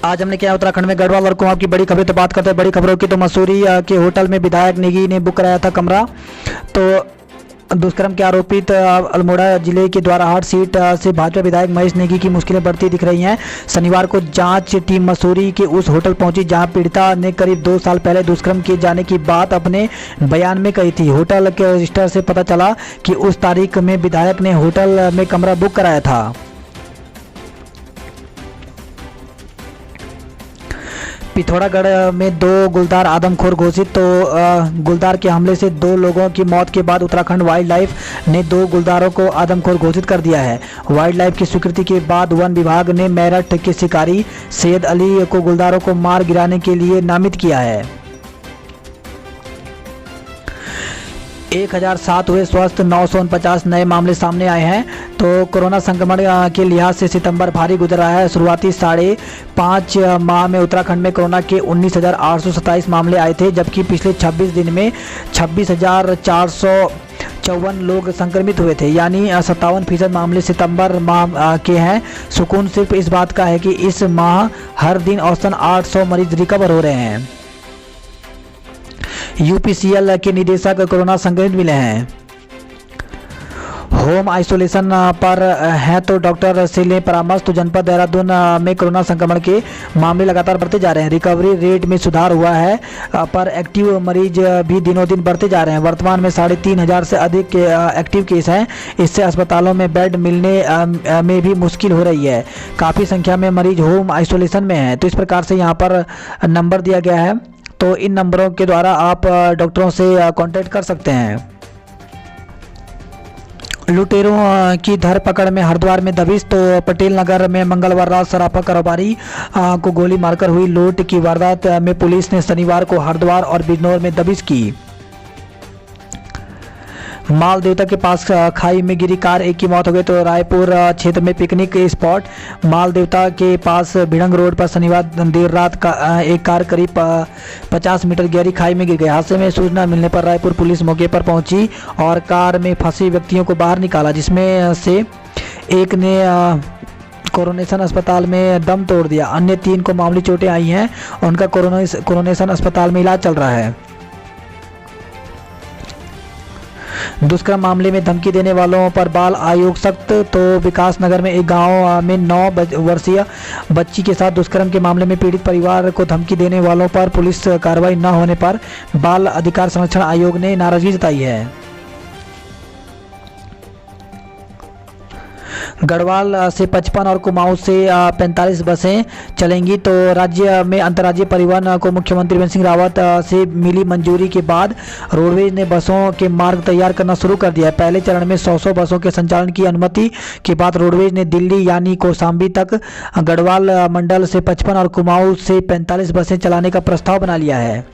आज हमने क्या उत्तराखंड में गढ़वाल और कुमाऊं की बड़ी खबरें। तो बात करते हैं बड़ी खबरों की। तो मसूरी के होटल में विधायक नेगी ने बुक कराया था कमरा। तो दुष्कर्म के आरोपित अल्मोड़ा जिले के द्वाराहाट सीट से भाजपा विधायक महेश नेगी की मुश्किलें बढ़ती दिख रही हैं। शनिवार को जांच टीम मसूरी के उस होटल पहुंची जहां पीड़िता ने करीब 2 साल पहले दुष्कर्म किए जाने की बात अपने बयान में कही थी। होटल के रजिस्टर से पता चला कि उस तारीख में विधायक ने होटल में कमरा बुक कराया था। पिथौरागढ़ में 2 गुलदार आदमखोर घोषित। तो गुलदार के हमले से 2 लोगों की मौत के बाद उत्तराखंड वाइल्ड लाइफ ने 2 गुलदारों को आदमखोर घोषित कर दिया है। वाइल्ड लाइफ की स्वीकृति के बाद वन विभाग ने मेरठ के शिकारी सैयद अली को गुलदारों को मार गिराने के लिए नामित किया है। 1007 हुए स्वस्थ, 949 नए मामले सामने आए हैं। तो कोरोना संक्रमण के लिहाज से सितंबर भारी गुजर रहा है। शुरुआती 5.5 माह में उत्तराखंड में कोरोना के 19,827 मामले आए थे, जबकि पिछले 26 दिन में 26,454 लोग संक्रमित हुए थे, यानी 57% मामले सितंबर माह के हैं। सुकून सिर्फ इस बात का है कि इस माह हर दिन औसतन 800 मरीज रिकवर हो रहे हैं। यूपीसीएल के निदेशक कोरोना संक्रमित मिले हैं, होम आइसोलेशन पर हैं। तो डॉक्टर से लें परामर्श। तो जनपद देहरादून में कोरोना संक्रमण के मामले लगातार बढ़ते जा रहे हैं। रिकवरी रेट में सुधार हुआ है, पर एक्टिव मरीज भी दिनों दिन बढ़ते जा रहे हैं। वर्तमान में 3,500 से अधिक एक्टिव केस हैं। इससे अस्पतालों में बेड मिलने में भी मुश्किल हो रही है। काफ़ी संख्या में मरीज होम आइसोलेशन में हैं। तो इस प्रकार से यहाँ पर नंबर दिया गया है, तो इन नंबरों के द्वारा आप डॉक्टरों से कांटेक्ट कर सकते हैं। लुटेरों की धरपकड़ में हरिद्वार में दबिश। तो पटेल नगर में मंगलवार रात सराफा कारोबारी को गोली मारकर हुई लूट की वारदात में पुलिस ने शनिवार को हरिद्वार और बिजनौर में दबिश की। माल देवता के पास खाई में गिरी कार, एक की मौत हो गई। तो रायपुर क्षेत्र में पिकनिक स्पॉट माल देवता के पास भिड़ंग रोड पर शनिवार देर रात का एक कार करीब 50 मीटर गहरी खाई में गिर गई। हादसे में सूचना मिलने पर रायपुर पुलिस मौके पर पहुंची और कार में फंसे व्यक्तियों को बाहर निकाला, जिसमें से एक ने कोरोनेशन अस्पताल में दम तोड़ दिया। अन्य 3 को मामूली चोटें आई हैं, उनका कोरोनेशन अस्पताल में इलाज चल रहा है। दुष्कर्म मामले में धमकी देने वालों पर बाल आयोग सख्त। तो विकास नगर में एक गांव में 9 वर्षीय बच्ची के साथ दुष्कर्म के मामले में पीड़ित परिवार को धमकी देने वालों पर पुलिस कार्रवाई न होने पर बाल अधिकार संरक्षण आयोग ने नाराजगी जताई है। गढ़वाल से 55 और कुमाऊं से 45 बसें चलेंगी। तो राज्य में अंतर्राज्यीय परिवहन को मुख्यमंत्री त्रिवेंद्र सिंह रावत से मिली मंजूरी के बाद रोडवेज ने बसों के मार्ग तैयार करना शुरू कर दिया है। पहले चरण में 100 बसों के संचालन की अनुमति के बाद रोडवेज ने दिल्ली यानी कौशाम्बी तक गढ़वाल मंडल से 55 और कुमाऊं से 45 बसें चलाने का प्रस्ताव बना लिया है।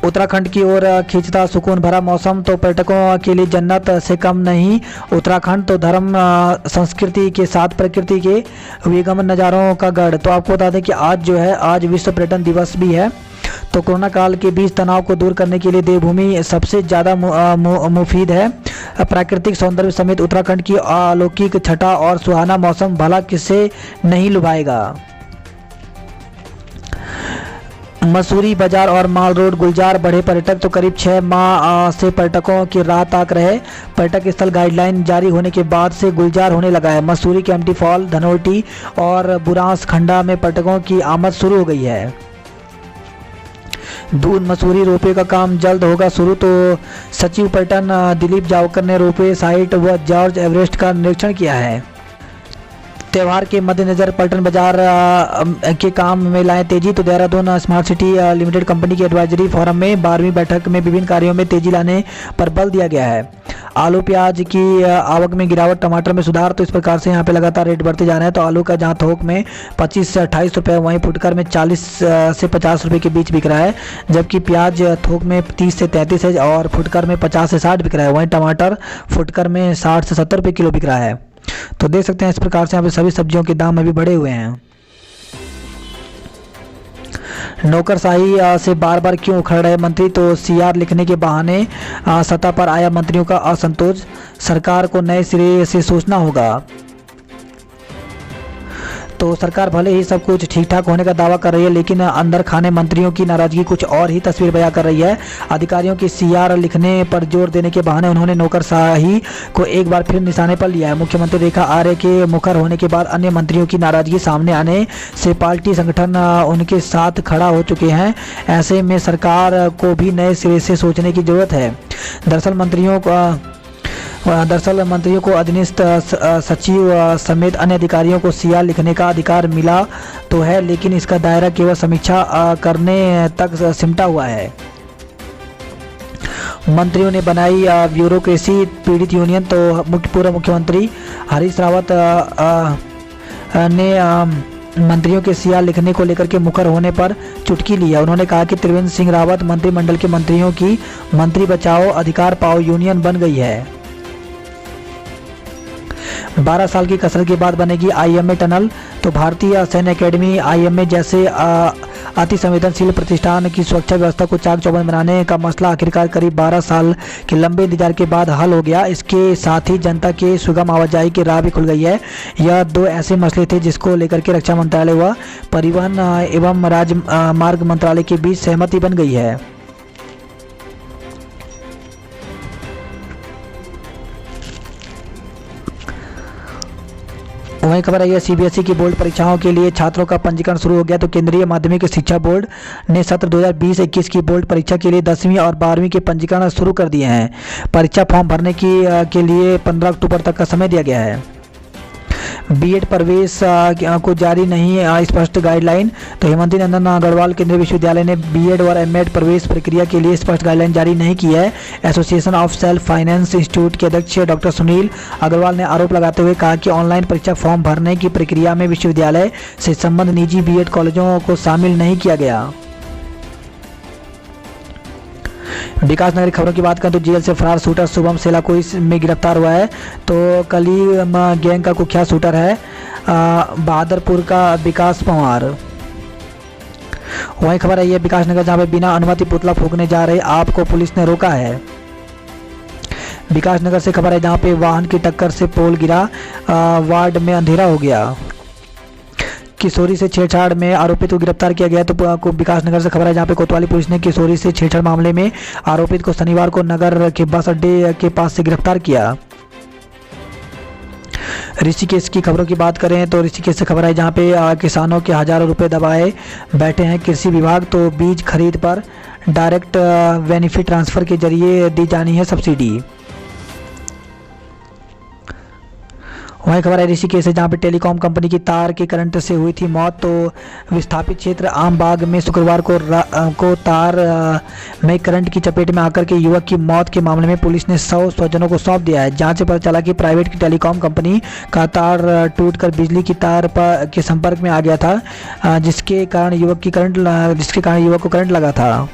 उत्तराखंड की ओर खींचता सुकून भरा मौसम। तो पर्यटकों के लिए जन्नत से कम नहीं उत्तराखंड। तो धर्म संस्कृति के साथ प्रकृति के विगम नज़ारों का गढ़। तो आपको बता दें कि आज विश्व पर्यटन दिवस भी है। तो कोरोना काल के बीच तनाव को दूर करने के लिए देवभूमि सबसे ज़्यादा मुफीद है। प्राकृतिक सौंदर्य समेत उत्तराखंड की अलौकिक छटा और सुहाना मौसम भला किसे नहीं लुभाएगा। मसूरी बाजार और माल रोड गुलजार बढ़े पर्यटक। तो करीब 6 माह से पर्यटकों की राह ताक रहे पर्यटक स्थल गाइडलाइन जारी होने के बाद से गुलजार होने लगा है। मसूरी के एम्प्टी फॉल, धनोल्टी और बुरांस खंडा में पर्यटकों की आमद शुरू हो गई है। दून मसूरी रोपवे का काम जल्द होगा शुरू। तो सचिव पर्यटन दिलीप जावकर ने रोपवे साइट व जॉर्ज एवरेस्ट का निरीक्षण किया है। त्यौहार के मद्देनजर पलटन बाजार के काम में लाएं तेजी। तो Dehradun smart city limited company की एडवाइजरी फोरम में 12वीं बैठक में विभिन्न कार्यों में तेजी लाने पर बल दिया गया है। आलू प्याज की आवक में गिरावट, टमाटर में सुधार। तो इस प्रकार से यहाँ पे लगातार रेट बढ़ते जा रहे हैं। तो आलू का जहाँ थोक में 25 से 28 रुपये, वहीं फुटकर में 40 से 50 रुपये के बीच बिक रहा है, जबकि प्याज थोक में 30 से 33 है और फुटकर में 50 से 60 बिक रहा है। वहीं टमाटर फुटकर में 60 से 70 रुपये किलो बिक रहा है। तो देख सकते हैं इस प्रकार से यहाँ पे सभी सब्जियों के दाम अभी बढ़े हुए हैं। नौकरशाही से बार बार क्यों उखड़ रहे मंत्री, तो सीआर लिखने के बहाने सत्ता पर आया मंत्रियों का असंतोष, सरकार को नए सिरे से सोचना होगा। तो सरकार भले ही सब कुछ ठीक ठाक होने का दावा कर रही है, लेकिन अंदर खाने मंत्रियों की नाराजगी कुछ और ही तस्वीर बयां कर रही है। अधिकारियों की सीआर लिखने पर जोर देने के बहाने उन्होंने नौकरशाही को एक बार फिर निशाने पर लिया है। मुख्यमंत्री रेखा आर्य के मुखर होने के बाद अन्य मंत्रियों की नाराजगी सामने आने से पार्टी संगठन उनके साथ खड़ा हो चुके हैं। ऐसे में सरकार को भी नए सिरे से सोचने की जरूरत है। दरअसल मंत्रियों को अधीनस्थ सचिव समेत अन्य अधिकारियों को सीआर लिखने का अधिकार मिला तो है, लेकिन इसका दायरा केवल समीक्षा करने तक सिमटा हुआ है। मंत्रियों ने बनाई ब्यूरोक्रेसी पीड़ित यूनियन, तो पूर्व मुख्यमंत्री हरीश रावत ने मंत्रियों के सीआर लिखने को लेकर के मुखर होने पर चुटकी ली है। उन्होंने कहा कि त्रिवेंद्र सिंह रावत मंत्रिमंडल के मंत्रियों की मंत्री बचाओ अधिकार पाओ यूनियन बन गई है। 12 साल की कसरत के बाद बनेगी आईएमए टनल, तो भारतीय सैन्य अकेडमी आईएमए जैसे अति संवेदनशील प्रतिष्ठान की सुरक्षा व्यवस्था को चाक चौबंद बनाने का मसला आखिरकार करीब 12 साल के लंबे इंतजार के बाद हल हो गया। इसके साथ ही जनता के सुगम आवाजाही की राह भी खुल गई है। यह दो ऐसे मसले थे जिसको लेकर के रक्षा मंत्रालय व परिवहन एवं राजमार्ग मंत्रालय के बीच सहमति बन गई है। वहीं खबर आई है सीबीएसई की बोर्ड परीक्षाओं के लिए छात्रों का पंजीकरण शुरू हो गया। तो केंद्रीय माध्यमिक शिक्षा बोर्ड ने सत्र 2020-21 की बोर्ड परीक्षा के लिए 10वीं और 12वीं के पंजीकरण शुरू कर दिए हैं। परीक्षा फॉर्म भरने के लिए 15 अक्टूबर तक का समय दिया गया है। बीएड प्रवेश को जारी नहीं स्पष्ट गाइडलाइन, तो हेमंती नंदन अग्रवाल केंद्रीय विश्वविद्यालय ने बीएड और एमएड प्रवेश प्रक्रिया के लिए स्पष्ट गाइडलाइन जारी नहीं की है। Association of self finance institute के अध्यक्ष डॉक्टर सुनील अग्रवाल ने आरोप लगाते हुए कहा कि ऑनलाइन परीक्षा फॉर्म भरने की प्रक्रिया में विश्वविद्यालय से संबंध निजी बीएड कॉलेजों को शामिल नहीं किया गया। विकास नगर खबरों की बात करें तो जेल से फरार शूटर शुभम सेलाकोई में गिरफ्तार हुआ है। तो कली गैंग का कुख्यात शूटर है बहादुरपुर का विकास पंवार। वहीं खबर आई है विकास नगर जहां पे बिना अनुमति पुतला फूंकने जा रहे आप को पुलिस ने रोका है। विकास नगर से खबर है जहां पे वाहन की टक्कर से पोल गिरा, वार्ड में अंधेरा हो गया। किशोरी से छेड़छाड़ में आरोपित को गिरफ्तार किया गया। तो विकास नगर से खबर है जहां पे कोतवाली पुलिस ने किशोरी से छेड़छाड़ मामले में आरोपित को शनिवार को नगर के बस अड्डे के पास से गिरफ्तार किया। ऋषिकेश की खबरों की बात करें तो ऋषिकेश से खबर है जहां पे किसानों के हजारों रुपए दबाए बैठे हैं कृषि विभाग। तो बीज खरीद पर डायरेक्ट बेनिफिट ट्रांसफर के जरिए दी जानी है सब्सिडी। वहीं खबर है ऋषिकेश से जहां पे टेलीकॉम कंपनी की तार के करंट से हुई थी मौत। तो विस्थापित क्षेत्र आमबाग में शुक्रवार को तार में करंट की चपेट में आकर के युवक की मौत के मामले में पुलिस ने 100 स्वजनों को सौंप दिया है। जांच से पता चला कि प्राइवेट की टेलीकॉम कंपनी का तार टूटकर बिजली की तार के संपर्क में आ गया था, जिसके कारण युवक को करंट लगा था।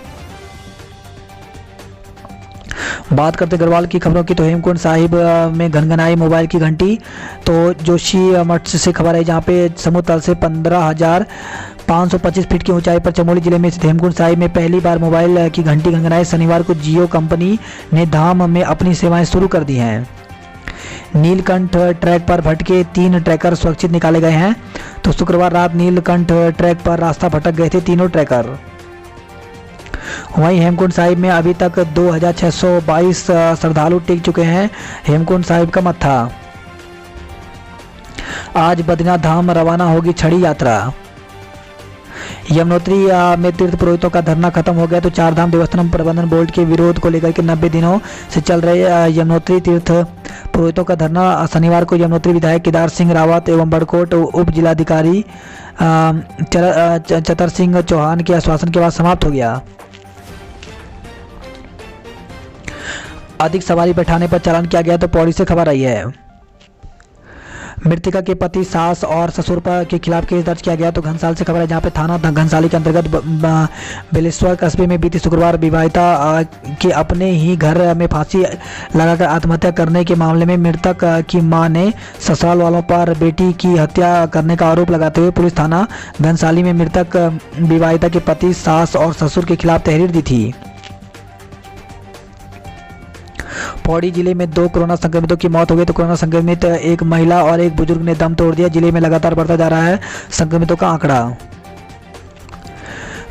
बात करते गढ़वाल की खबरों की तो हेमकुंड साहिब में घनघनाई मोबाइल की घंटी। तो जोशी मठ से खबर है जहां पे समुद्र तल से 15,525 फीट की ऊंचाई पर चमोली जिले में स्थित हेमकुंड साहिब में पहली बार मोबाइल की घंटी घनघनाई। शनिवार को जियो कंपनी ने धाम में अपनी सेवाएं शुरू कर दी हैं। नीलकंठ ट्रैक पर भटके 3 ट्रैकर सुरक्षित निकाले गए हैं। तो शुक्रवार रात नीलकंठ ट्रैक पर रास्ता भटक गए थे तीनों ट्रैकर। वहीं हेमकुंड साहिब में अभी तक 2622 श्रद्धालु टिक चुके हैं हेमकुंड साहिब का मत्था। आज बद्रीनाथ धाम रवाना होगी छड़ी यात्रा। यमुनोत्री में तीर्थ पुरोहितों का धरना खत्म हो गया। तो चारधाम देवस्थानम प्रबंधन बोर्ड के विरोध को लेकर के 90 दिनों से चल रहे यमुनोत्री तीर्थ पुरोहितों का धरना शनिवार को यमुनोत्री विधायक केदार सिंह रावत एवं बड़कोट उप जिलाधिकारी चतर सिंह चौहान के आश्वासन के बाद समाप्त हो गया। अधिक सवारी बैठाने पर चालान किया गया। तो पौड़ी से खबर आई है। मृतका के पति, सास और ससुर पर के खिलाफ केस दर्ज किया गया। तो घनसाल से खबर है, जहां पे थाना घनसाली के अंतर्गत बेलेश्वर कस्बे में बीती शुक्रवार विवाहिता के अपने ही घर में फांसी लगाकर आत्महत्या करने के मामले में मृतक की मां ने ससुराल वालों पर बेटी की हत्या करने का आरोप लगाते हुए पुलिस थाना घनसाली में मृतक विवाहिता के पति, सास और ससुर के खिलाफ तहरीर दी थी। पौड़ी जिले में 2 कोरोना संक्रमितों की मौत हो गई। तो कोरोना संक्रमित एक महिला और एक बुजुर्ग ने दम तोड़ दिया। जिले में लगातार बढ़ता जा रहा है संक्रमितों का आंकड़ा।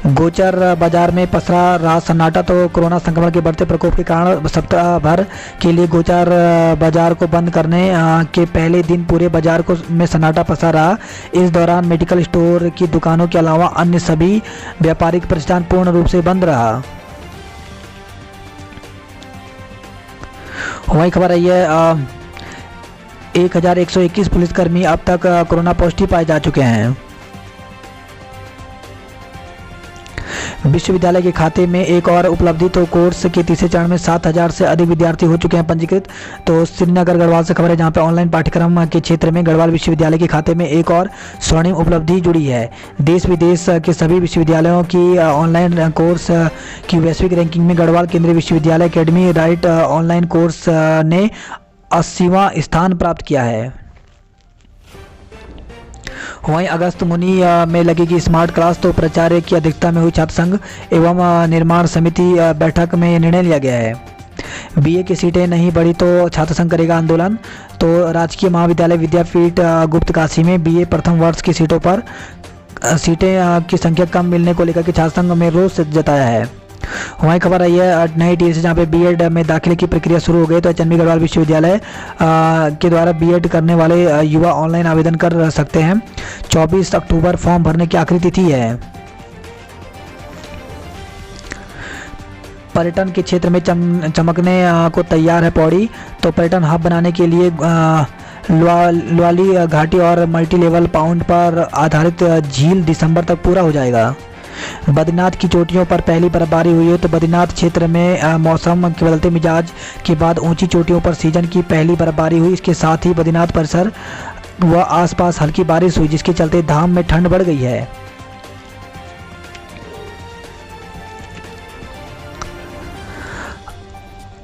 गोचर बाजार में पसरा रहा सन्नाटा। तो कोरोना संक्रमण के बढ़ते प्रकोप के कारण सप्ताह भर के लिए गोचर बाजार को बंद करने के पहले दिन पूरे बाजार को में सन्नाटा पसरा रहा। इस दौरान मेडिकल स्टोर की दुकानों के अलावा अन्य सभी व्यापारिक प्रतिष्ठान पूर्ण रूप से बंद रहा। वही खबर आई है, 1121 पुलिसकर्मी अब तक कोरोना पॉजिटिव पाए जा चुके हैं। विश्वविद्यालय के खाते में एक और उपलब्धि। तो कोर्स के तीसरे चरण में 7000 से अधिक विद्यार्थी हो चुके हैं पंजीकृत। तो श्रीनगर गढ़वाल से खबर है, जहां पे ऑनलाइन पाठ्यक्रम के क्षेत्र में गढ़वाल विश्वविद्यालय के खाते में एक और स्वर्णिम उपलब्धि जुड़ी है। देश विदेश के सभी विश्वविद्यालयों की ऑनलाइन कोर्स की वैश्विक रैंकिंग में गढ़वाल केंद्रीय विश्वविद्यालय एकेडमी राइट ऑनलाइन कोर्स ने 80वां स्थान प्राप्त किया है। वहीं अगस्त मुनि में लगेगी स्मार्ट क्लास। तो प्राचार्य की अध्यक्षता में हुई छात्र संघ एवं निर्माण समिति बैठक में निर्णय लिया गया है। बीए की सीटें नहीं बढ़ी तो छात्र संघ करेगा आंदोलन। तो राजकीय महाविद्यालय विद्यापीठ गुप्तकाशी में बीए प्रथम वर्ष की सीटों पर सीटें की संख्या कम मिलने को लेकर के छात्र संघ में रोष जताया है। वहीं खबर आई है नई टीएस, जहाँ पे बीएड में दाखिले की प्रक्रिया शुरू हो गई। तो एचएनबी गढ़वाल विश्वविद्यालय के द्वारा बीएड करने वाले युवा ऑनलाइन आवेदन कर सकते हैं। 24 अक्टूबर फॉर्म भरने की आखिरी तिथि है। पर्यटन के क्षेत्र में चमकने को तैयार है पौड़ी। तो पर्यटन हब बनाने के लिए लुआली घाटी और मल्टी लेवल पाउंड पर आधारित झील दिसंबर तक पूरा हो जाएगा। बद्रीनाथ की चोटियों पर पहली बर्फबारी हुई है। तो बद्रीनाथ क्षेत्र में मौसम के बदलते मिजाज के बाद ऊंची चोटियों पर सीजन की पहली बर्फबारी हुई। इसके साथ ही बद्रीनाथ परिसर व आसपास हल्की बारिश हुई, जिसके चलते धाम में ठंड बढ़ गई है।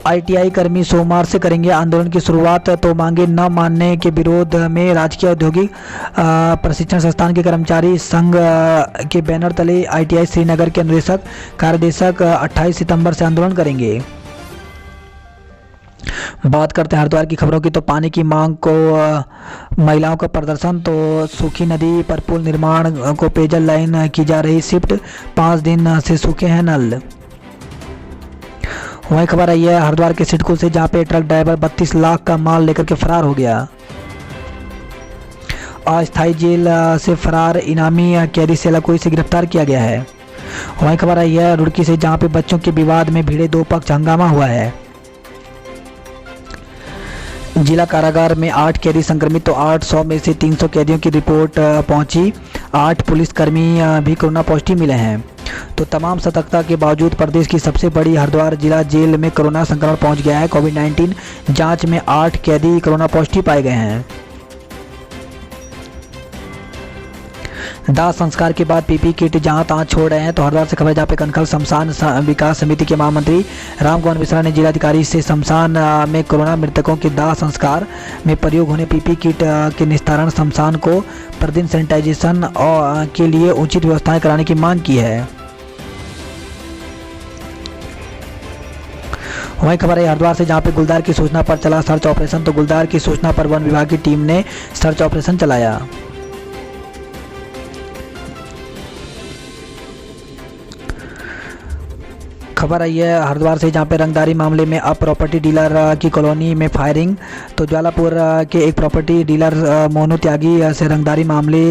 आईटीआई कर्मी सोमवार से करेंगे आंदोलन की शुरुआत। तो मांगे न मानने के विरोध में राजकीय औद्योगिक प्रशिक्षण संस्थान के कर्मचारी संघ के बैनर तले आईटीआई श्रीनगर के अनुदेशक कार्यदेशक 28 सितंबर से आंदोलन करेंगे। बात करते हैं हरिद्वार की खबरों की। तो पानी की मांग को महिलाओं का प्रदर्शन। तो सूखी नदी पर पुल निर्माण को पेयजल लाइन की जा रही शिफ्ट। 5 दिन से सूखे हैं नल। वही खबर आई है हरिद्वार के सिडकुल से, जहां पे ट्रक ड्राइवर 32 लाख का माल लेकर के फरार हो गया। अस्थायी जेल से फरार इनामी कैदी सेलाकोई से गिरफ्तार किया गया है। वही खबर आई है रुड़की से, जहां पे बच्चों के विवाद में भिड़े 2 पक्ष, हंगामा हुआ है। जिला कारागार में 8 कैदी संक्रमित। तो 800 में से 300 कैदियों की रिपोर्ट पहुंची। 8 पुलिसकर्मी भी कोरोना पॉजिटिव मिले हैं। तो तमाम सतर्कता के बावजूद प्रदेश की सबसे बड़ी हरिद्वार जिला जेल में कोरोना संक्रमण पहुंच गया है। कोविड-19 जांच में 8 कैदी कोरोना पॉजिटिव पाए गए हैं। दाह संस्कार के बाद पीपी किट जहां तहां छोड़ रहे हैं। तो हरिद्वार से खबर, जहां पे कनखल शमशान विकास समिति के महामंत्री रामगोविंद मिश्रा ने जिलाधिकारी से शमशान में कोरोना मृतकों के दाह संस्कार में प्रयोग होने पीपी किट के निस्तारण, शमशान को प्रतिदिन सैनिटाइजेशन के लिए उचित व्यवस्थाएं कराने की मांग की है। वहीं खबर है हरिद्वार से, जहां पे गुलदार की सूचना पर चला सर्च ऑपरेशन। तो गुलदार की सूचना पर वन विभाग की टीम ने सर्च ऑपरेशन चलाया। खबर आई है हरिद्वार से, जहां पे रंगदारी मामले में अब प्रॉपर्टी डीलर की कॉलोनी में फायरिंग। तो ज्वालापुर के एक प्रॉपर्टी डीलर मोनू त्यागी से रंगदारी मामले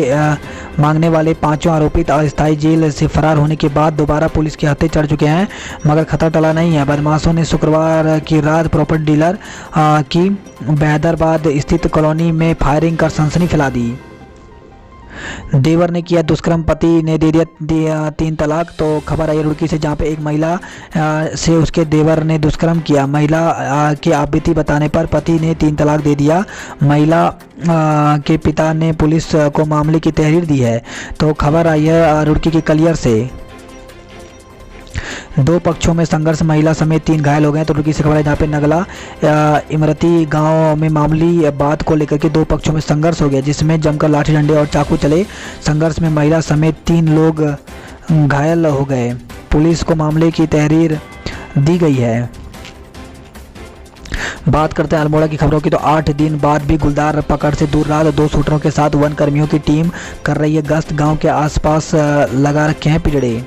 मांगने वाले 5 आरोपित अस्थायी जेल से फरार होने के बाद दोबारा पुलिस के हत्थे चढ़ चुके हैं, मगर खतरा टला नहीं है। बदमाशों ने शुक्रवार की रात प्रॉपर्टी डीलर की बहदराबाद स्थित कॉलोनी में फायरिंग कर सनसनी फैला दी। देवर ने किया दुष्कर्म, पति ने दे दिया 3 तलाक। तो खबर आई रुड़की से, जहाँ पे एक महिला से उसके देवर ने दुष्कर्म किया। महिला की आपबीती बताने पर पति ने 3 तलाक दे दिया। महिला के पिता ने पुलिस को मामले की तहरीर दी है। तो खबर आई है रुड़की के कलियर से। 2 पक्षों में संघर्ष, महिला समेत 3 घायल हो गए। तो रुड़की से खबर है, जहाँ पे नगला इमरती गांव में मामूली बात को लेकर के 2 पक्षों में संघर्ष हो गया, जिसमें जमकर लाठी डंडे और चाकू चले। संघर्ष में महिला समेत 3 लोग घायल हो गए। पुलिस को मामले की तहरीर दी गई है। बात करते हैं अल्मोड़ा की खबरों की। तो 8 दिन बाद भी गुलदार पकड़ से दूर रहा। 2 शूटरों के साथ वन कर्मियों की टीम कर रही है गश्त। गाँव के आसपास लगा रखे हैं पिंजड़े।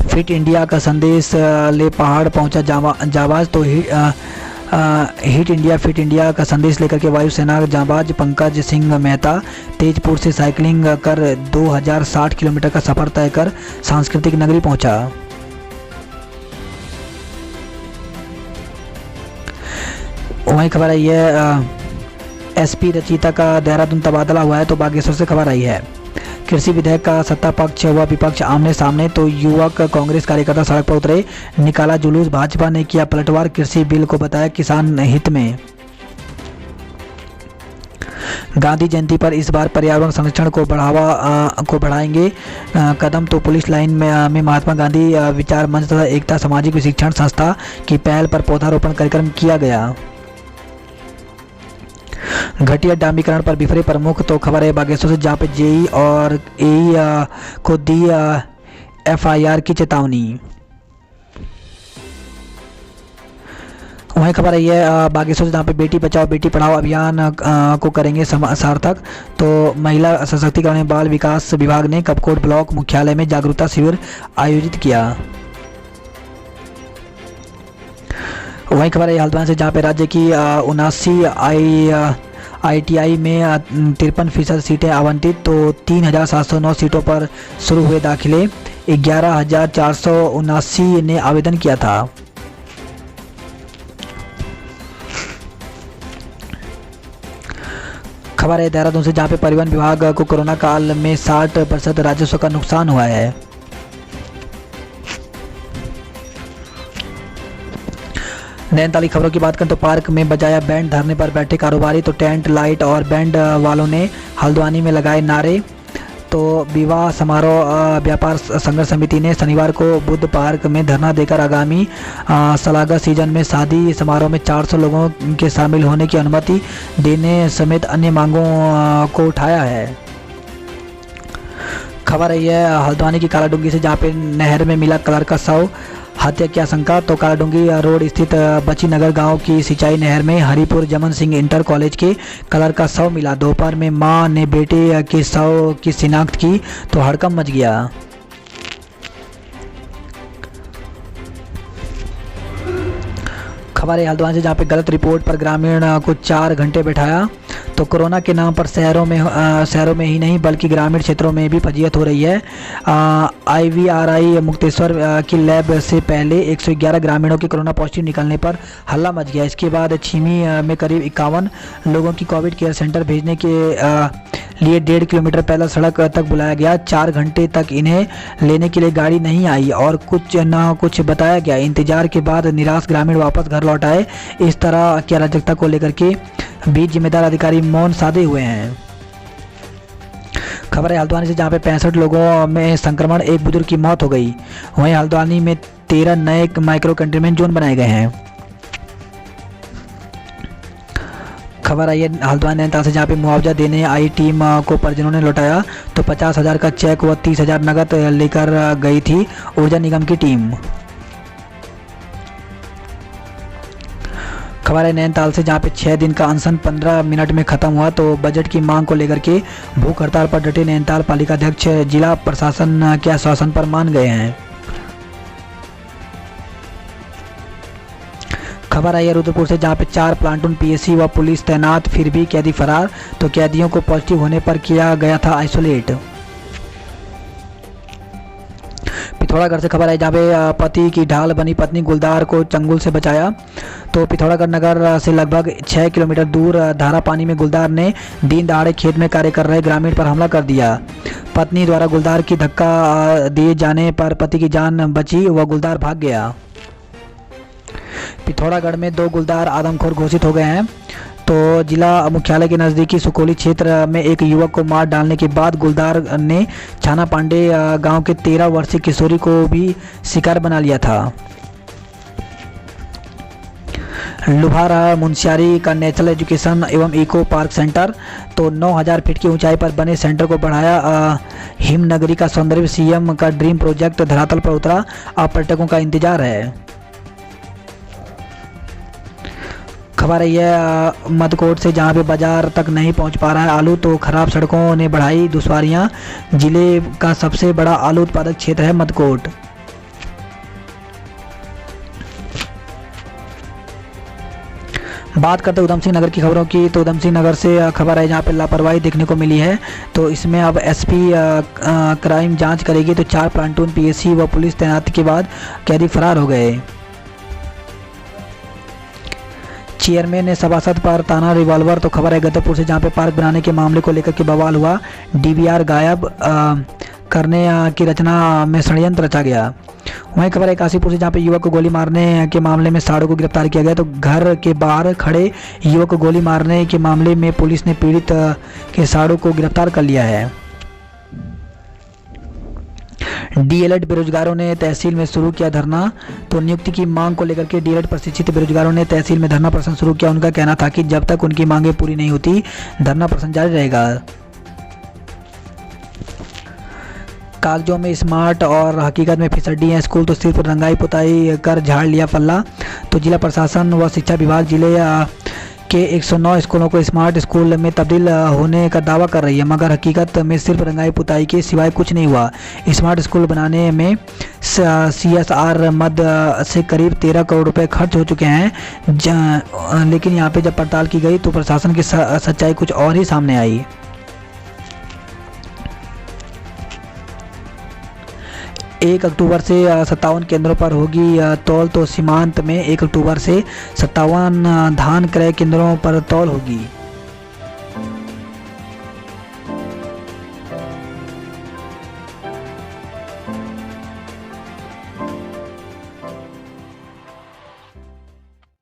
फिट इंडिया का संदेश ले पहाड़ पहुंचा जाबाज। तो हिट इंडिया फिट इंडिया का संदेश लेकर के वायुसेना जाबाज पंकज सिंह मेहता तेजपुर से साइकिलिंग कर 2060 किलोमीटर का सफर तय कर सांस्कृतिक नगरी पहुंचा। वहीं खबर आई है एसपी रचिता का देहरादून तबादला हुआ है। तो बागेश्वर से खबर आई है, कृषि विधेयक का सत्ता पक्ष व विपक्ष आमने सामने। तो युवक कांग्रेस कार्यकर्ता सड़क पर उतरे, निकाला जुलूस, भाजपा ने किया पलटवार, कृषि बिल को बताया किसान हित में। गांधी जयंती पर इस बार पर्यावरण संरक्षण को बढ़ाएंगे कदम। तो पुलिस लाइन में महात्मा गांधी विचार मंच तथा एकता सामाजिक विशिक्षण संस्था की पहल पर पौधारोपण कार्यक्रम किया गया। घटिया डामीकरण पर बिफरे प्रमुख। तो खबर है बागेश्वर से, जहाँ पे जेई और एई को दी एफआईआर की चेतावनी। वहीं खबर है बागेश्वर से, जहाँ पे बेटी बचाओ बेटी पढ़ाओ अभियान को करेंगे सार्थक। तो महिला सशक्तिकरण एवं बाल विकास विभाग ने कपकोट ब्लॉक मुख्यालय में जागरूकता शिविर आयोजित किया। वहीं खबर है हल्द्वानी से, जहाँ पे राज्य की 79 ITI में 53% सीटें आवंटित। तो 3709 सीटों पर शुरू हुए दाखिले, 11,479 ने आवेदन किया था। खबर है देहरादून से, जहाँ पे परिवहन विभाग को कोरोना काल में 60% राजस्व का नुकसान हुआ है। नैनीताल खबरों की बात करें तो पार्क में बजाया बैंड, धरने पर बैठे कारोबारी। तो टेंट लाइट और बैंड वालों ने हल्द्वानी में लगाए नारे। तो विवाह समारोह व्यापार संघर्ष समिति ने शनिवार को बुद्ध पार्क में धरना देकर आगामी सलागा सीजन में शादी समारोह में 400 लोगों के शामिल होने की अनुमति देने समेत अन्य मांगों को उठाया है। खबर है यह हल्द्वानी की कालाडूंगी से, जहाँ पे नहर में मिला कलर का शव, हत्या की आशंका। तो कालाडूंगी रोड स्थित बची नगर गांव की सिंचाई नहर में हरिपुर जमन सिंह इंटर कॉलेज के कलर का शव मिला। दोपहर में मां ने बेटे के शव की शिनाख्त की तो हड़कंप मच गया। खबर है हल्द्वानी से, जहाँ पे गलत रिपोर्ट पर ग्रामीण को 4 घंटे बैठाया। तो कोरोना के नाम पर शहरों में ही नहीं बल्कि ग्रामीण क्षेत्रों में भी फजीयत हो रही है। IVRI मुक्तेश्वर की लैब से पहले 111 ग्रामीणों के कोरोना पॉजिटिव निकलने पर हल्ला मच गया। इसके बाद छीमी में करीब 51 लोगों की कोविड केयर सेंटर भेजने के लिए 1.5 किलोमीटर पैदल सड़क तक बुलाया गया। 4 घंटे तक इन्हें लेने के लिए गाड़ी नहीं आई और कुछ बताया गया। इंतजार के बाद निराश ग्रामीण वापस घर लौट आए। इस तरह की अराजकता को लेकर के भी जिम्मेदार अधिकारी मौन साधे हुए हैं। खबर है हल्द्वानी से, जहाँ पे 65 लोगों में संक्रमण, एक बुजुर्ग की मौत हो गई। वहीं हल्द्वानी में 13 नए माइक्रो कंटेनमेंट जोन बनाए गए हैं। खबर आई है हल्द्वानी नैनीताल से, जहाँ पे मुआवजा देने आई टीम को परिजनों ने लौटाया। तो 50,000 का चेक व 30,000 नकद लेकर गई थी ऊर्जा निगम की टीम। खबर है नैनीताल से, जहाँ पे 6 दिन का अनशन 15 मिनट में खत्म हुआ। तो बजट की मांग को लेकर के भूख हड़ताल पर डटे नैनीताल पालिका अध्यक्ष जिला प्रशासन के आश्वासन पर मान गए हैं। खबर आई है रुद्रपुर से, जहाँ पे 4 प्लाटून PSC व पुलिस तैनात, फिर भी कैदी फरार। तो कैदियों को पॉजिटिव होने पर किया गया था आइसोलेट। पिथौरागढ़ से खबर है जहाँ पे पति की ढाल बनी पत्नी गुलदार को चंगुल से बचाया। तो पिथौरागढ़ नगर से लगभग 6 किलोमीटर दूर धारा पानी में गुलदार ने दिन दहाड़े खेत में कार्य कर रहे ग्रामीण पर हमला कर दिया। पत्नी द्वारा गुलदार की धक्का दिए जाने पर पति की जान बची व गुलदार भाग गया। पिथौरागढ़ में 2 गुलदार आदमखोर घोषित हो गए हैं। तो जिला मुख्यालय के नज़दीकी सुकोली क्षेत्र में एक युवक को मार डालने के बाद गुलदार ने छाना पांडे गांव के 13 वर्षीय किशोरी को भी शिकार बना लिया था। लुभारा मुंशियारी का नेचुरल एजुकेशन एवं इको पार्क सेंटर तो 9000 फीट की ऊंचाई पर बने सेंटर को बढ़ाया। हिमनगरी का सौंदर्य सीएम का ड्रीम प्रोजेक्ट धरातल पर उतरा, अब पर्यटकों का इंतजार है। खबर है मदकोट से जहां पे बाजार तक नहीं पहुंच पा रहा है आलू, तो खराब सड़कों ने बढ़ाई दुश्वारियां। जिले का सबसे बड़ा आलू उत्पादक क्षेत्र है मदकोट। बात करते उधम सिंह नगर की खबरों की, तो उधम सिंह नगर से खबर है जहां पे लापरवाही देखने को मिली है। तो इसमें अब एसपी क्राइम जांच करेगी। तो 4 प्लाटून पीएससी व पुलिस तैनाती के बाद कैदी फरार हो गए। चेयरमैन ने सभासद पर ताना रिवॉल्वर, तो खबर है गदरपुर से जहां पे पार्क बनाने के मामले को लेकर के बवाल हुआ। डीवीआर गायब करने की रचना में षड्यंत्र रचा गया। वहीं खबर है काशीपुर से जहां पे युवक को गोली मारने के मामले में साड़ू को गिरफ्तार किया गया। तो घर के बाहर खड़े युवक को गोली मारने के मामले में पुलिस ने पीड़ित के साड़ू को गिरफ्तार कर लिया है। डीएलएड बेरोजगारों ने तहसील में शुरू किया धरना। तो नियुक्ति की मांग को लेकर के डीएलएड प्रशिक्षित बेरोजगारों ने तहसील में धरना प्रदर्शन शुरू किया। उनका कहना था कि जब तक उनकी मांगें पूरी नहीं होती धरना प्रदर्शन जारी रहेगा। कागजों में स्मार्ट और हकीकत में फिसड्डी है स्कूल, तो सिर्फ रंगाई पुताई कर झाड़ लिया पल्ला। तो जिला प्रशासन व शिक्षा विभाग जिले के 109 स्कूलों को स्मार्ट स्कूल में तब्दील होने का दावा कर रही है, मगर हकीकत में सिर्फ रंगाई पुताई के सिवाय कुछ नहीं हुआ। स्मार्ट स्कूल बनाने में CSR मद से करीब 13 करोड़ रुपए खर्च हो चुके हैं। लेकिन यहाँ पे जब पड़ताल की गई तो प्रशासन की सच्चाई कुछ और ही सामने आई। 1 अक्टूबर से 57 केंद्रों पर होगी तौल। तो सीमांत में 1 अक्टूबर से 57 धान क्रय केंद्रों पर तौल होगी।